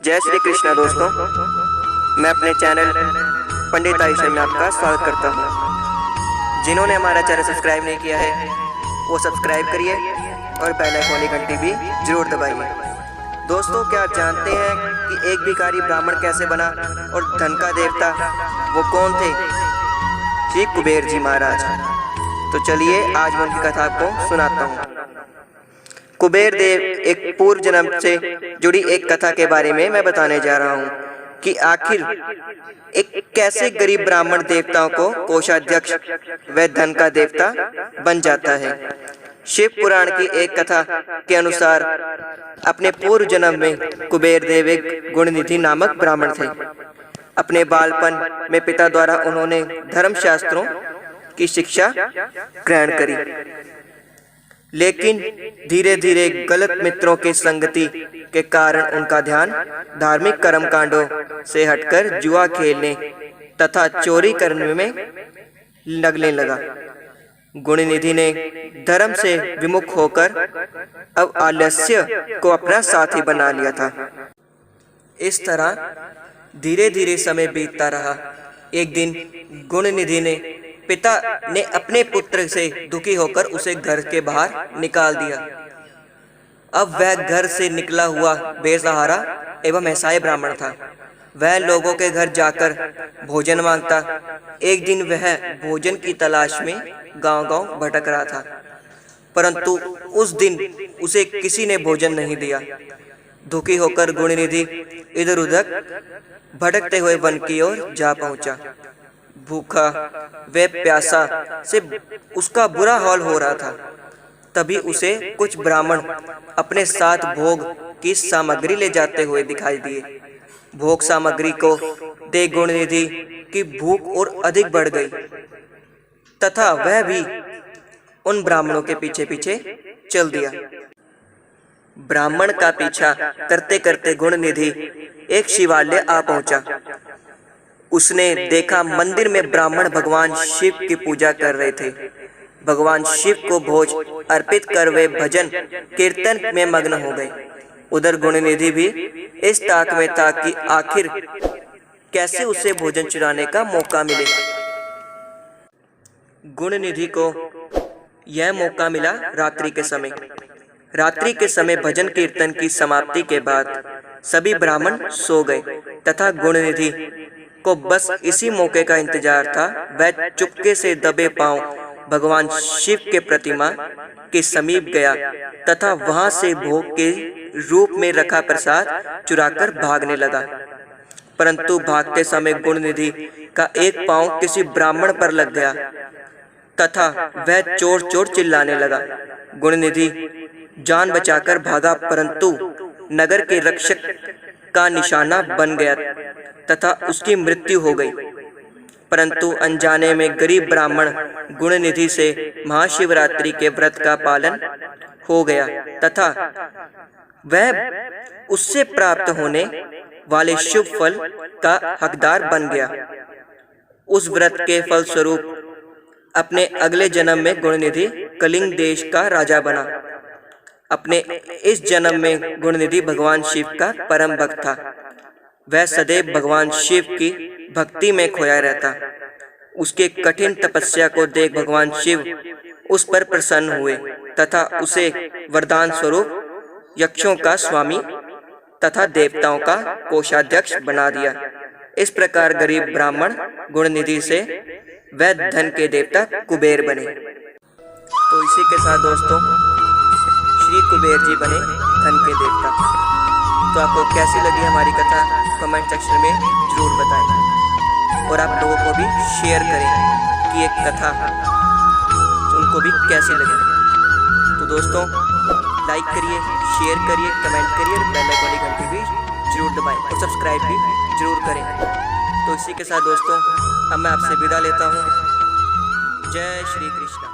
जय श्री कृष्णा दोस्तों, मैं अपने चैनल पंडित आयुष्य में आपका स्वागत करता हूं। जिन्होंने हमारा चैनल सब्सक्राइब नहीं किया है वो सब्सक्राइब करिए और बेल आइकन वाली घंटी भी जरूर दबाइए। दोस्तों, क्या आप जानते हैं कि एक भिखारी ब्राह्मण कैसे बना और धन का देवता वो कौन थे? श्री कुबेर जी महाराज। तो चलिए आज मैं उनकी कथा आपको सुनाता हूँ। कुबेर देव एक पूर्व जन्म से जुड़ी एक कथा के बारे में मैं बताने जा रहा हूँ कि आखिर एक कैसे गरीब ब्राह्मण देवताओं को कोषाध्यक्ष व धन का देवता बन जाता है। शिव पुराण की एक कथा के अनुसार अपने पूर्व जन्म में कुबेर देव एक गुणनिधि नामक ब्राह्मण थे। अपने बालपन में पिता द्वारा उन्होंने धर्मशास्त्रों की शिक्षा ग्रहण करी, लेकिन धीरे धीरे गलत मित्रों की संगति के कारण उनका ध्यान धार्मिक कर्मकांडों से हटकर जुआ खेलने तथा चोरी करने में लगने लगा। गुणनिधि ने धर्म से विमुख होकर अब आलस्य को अपना साथी बना लिया था। इस तरह धीरे धीरे समय बीतता रहा। एक दिन गुणनिधि ने पिता ने अपने पुत्र से दुखी होकर उसे घर के बाहर निकाल दिया। अब वह घर से निकला हुआ बेसहारा एवं असहाय ब्राह्मण था। वह लोगों के घर जाकर भोजन मांगता। एक दिन वह भोजन की तलाश में गांव-गांव भटक रहा था, परंतु उस दिन उसे किसी ने भोजन नहीं दिया। दुखी होकर गुणनिधि इधर उधर भटकते हुए वन की ओर जा पहुंचा। भूखा व प्यासा से उसका बुरा हाल हो रहा था। तभी उसे कुछ ब्राह्मण अपने साथ भोग की सामग्री ले जाते हुए दिखाई दिए। भोग सामग्री को देख गुणनिधि की भूख और अधिक बढ़ गई तथा वह भी उन ब्राह्मणों के पीछे पीछे चल दिया। ब्राह्मण का पीछा करते करते गुणनिधि एक शिवालय आ पहुंचा। उसने देखा मंदिर में ब्राह्मण भगवान शिव की पूजा कर रहे थे। भगवान शिव को भोज अर्पित कर वे भजन कीर्तन में मग्न हो गए। उधर गुणनिधि भी इस ताक में था कि आखिर कैसे उसे भोजन चुराने का मौका मिले। गुणनिधि को यह मौका मिला रात्रि के समय। रात्रि के समय भजन कीर्तन की समाप्ति के बाद सभी ब्राह्मण सो गए तथा गुणनिधि को बस इसी मौके का इंतजार था। वह चुपके से दबे पांव भगवान शिव के प्रतिमा के समीप गया तथा वहां से भोग के रूप में रखा प्रसाद चुराकर भागने लगा। परंतु भागते समय गुणनिधि का एक पांव किसी ब्राह्मण पर लग गया तथा वह चोर चोर चिल्लाने लगा। गुणनिधि जान बचाकर भागा, परंतु नगर के रक्षक का निशाना बन गया तथा उसकी मृत्यु हो गई। परंतु अनजाने में गरीब ब्राह्मण गुणनिधि से महाशिवरात्रि के व्रत का पालन हो गया तथा वह उससे प्राप्त होने वाले शुभ फल का हकदार बन गया। उस व्रत के फल स्वरूप अपने अगले जन्म में गुणनिधि कलिंग देश का राजा बना। अपने इस जन्म में गुणनिधि भगवान शिव का परम भक्त था। वह सदैव भगवान शिव की भक्ति में खोया रहता। उसके कठिन तपस्या को देख भगवान शिव उस पर प्रसन्न हुए तथा उसे वरदान स्वरूप यक्षों का स्वामी तथा देवताओं का कोषाध्यक्ष बना दिया। इस प्रकार गरीब ब्राह्मण गुणनिधि से वह धन के देवता कुबेर बने। तो इसी के साथ दोस्तों श्री कुबेर जी बने धन के देवता। तो आपको कैसी लगी हमारी कथा कमेंट सेक्शन में जरूर बताएं और आप लोगों को भी शेयर करें कि एक कथा उनको भी कैसी लगी। तो दोस्तों लाइक करिए, शेयर करिए, कमेंट करिए और बेल आइकन वाली घंटी भी जरूर दबाएं और सब्सक्राइब भी जरूर करें। तो इसी के साथ दोस्तों अब मैं आपसे विदा लेता हूँ। जय श्री कृष्ण।